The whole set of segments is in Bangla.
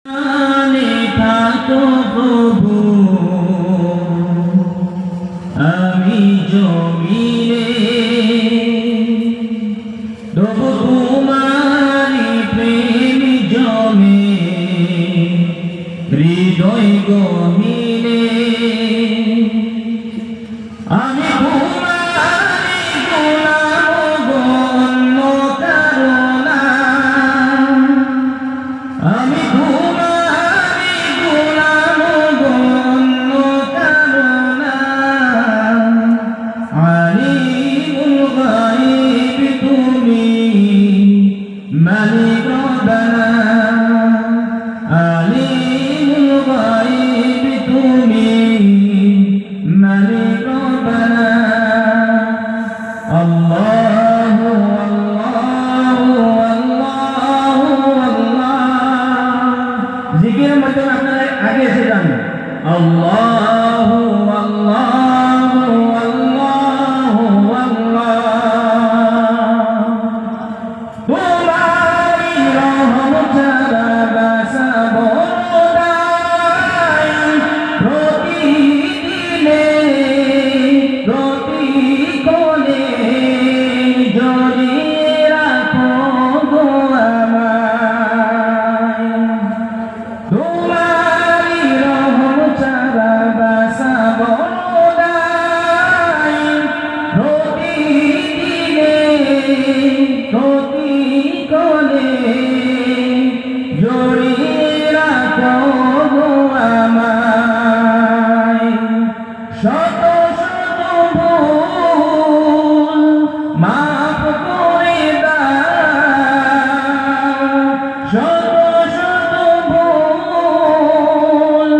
থাকো প্রভু আমি জমিনে তবু তোমারি প্রেম জমে হৃদয় গহীনে আমি তোমারি গোলাম গণ্য কারণা আমি তোমারি গোলাম গণ্য কারণা আলিমুল গায়ব তুমি মালিক রব্বানা আলিমুল গায়ব তুমি মালিক রব্বানা আল্লাহু আল্লাহু আল্লাহু আল্লাহ জিকিরের মাধ্যমে আপনারা আগে এসে যান আল্লাহু আল্লাহু আল্লাহু আল্লাহ তোমারি রহমত ছাড়া বাঁচাব নাই প্রতিদিনে প্রতিক্ষণে জড়িয়ে রাখো গো আমায় তোমারি রহমত ছাড়া বাঁচাব নাই প্রতিদিনে প্রতিক্ষণে জড়িয়ে রাখো গো আমায় শত শত ভুল মাফ করে দাও শত শত ভুল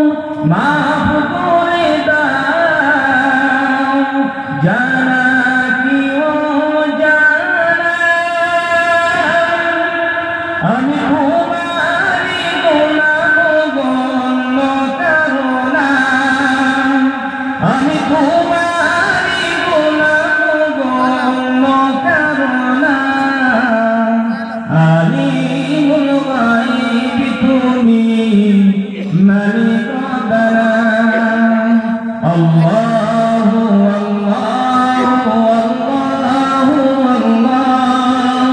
মাফ করে দাও জানা কি অজানা আমি তোমারি গোলাম গণ্য কারণা আমি তোমারি গোলাম গণ্য কারণা আলিমুল গায়ব তুমি মালিক রব্বানা আল্লাহু আল্লাহু আল্লাহু আল্লাহ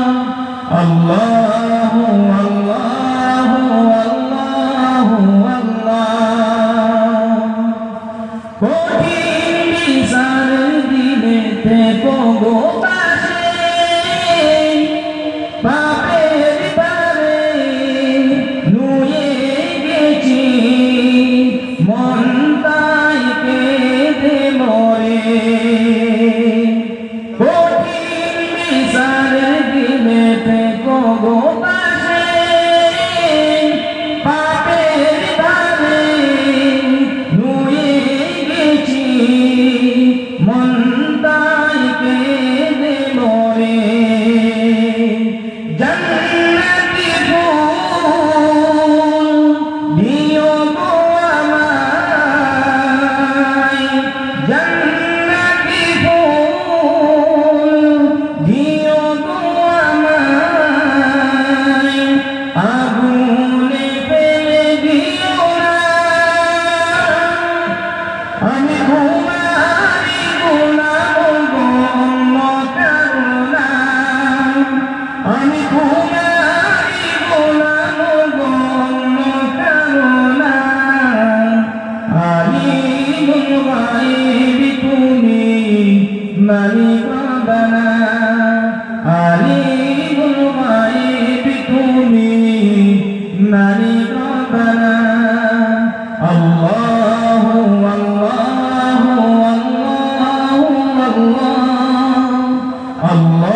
আল্লাহু আল্লাহু আল্লাহু আল্লাহ কঠিন বিচার দিনেতে গো পাশে পাপের পারে নুয়ে গেছি মন তাই কেঁদে মরে কঠিন বিচার দিনেতে গো পাশে পাপের পারে নুয়ে গেছি মন তাই কেঁদে মরে জান্নাতি ফুল দিও গো আমায় জান্নাতি ফুল দিও গো আমায় আগুনে ফেলে দিও না আমি তোমারি গোলাম গণ্য কারণা আমি তোমারি গোলাম গণ্য কারণা আলিমুল গায়ব তুমি মালিক রব্বানা আলিমুল গায়ব তুমি মালিক রব্বানা আল্লাহু আল্লাহু আল্লাহু আল্লাহ আল্লাহ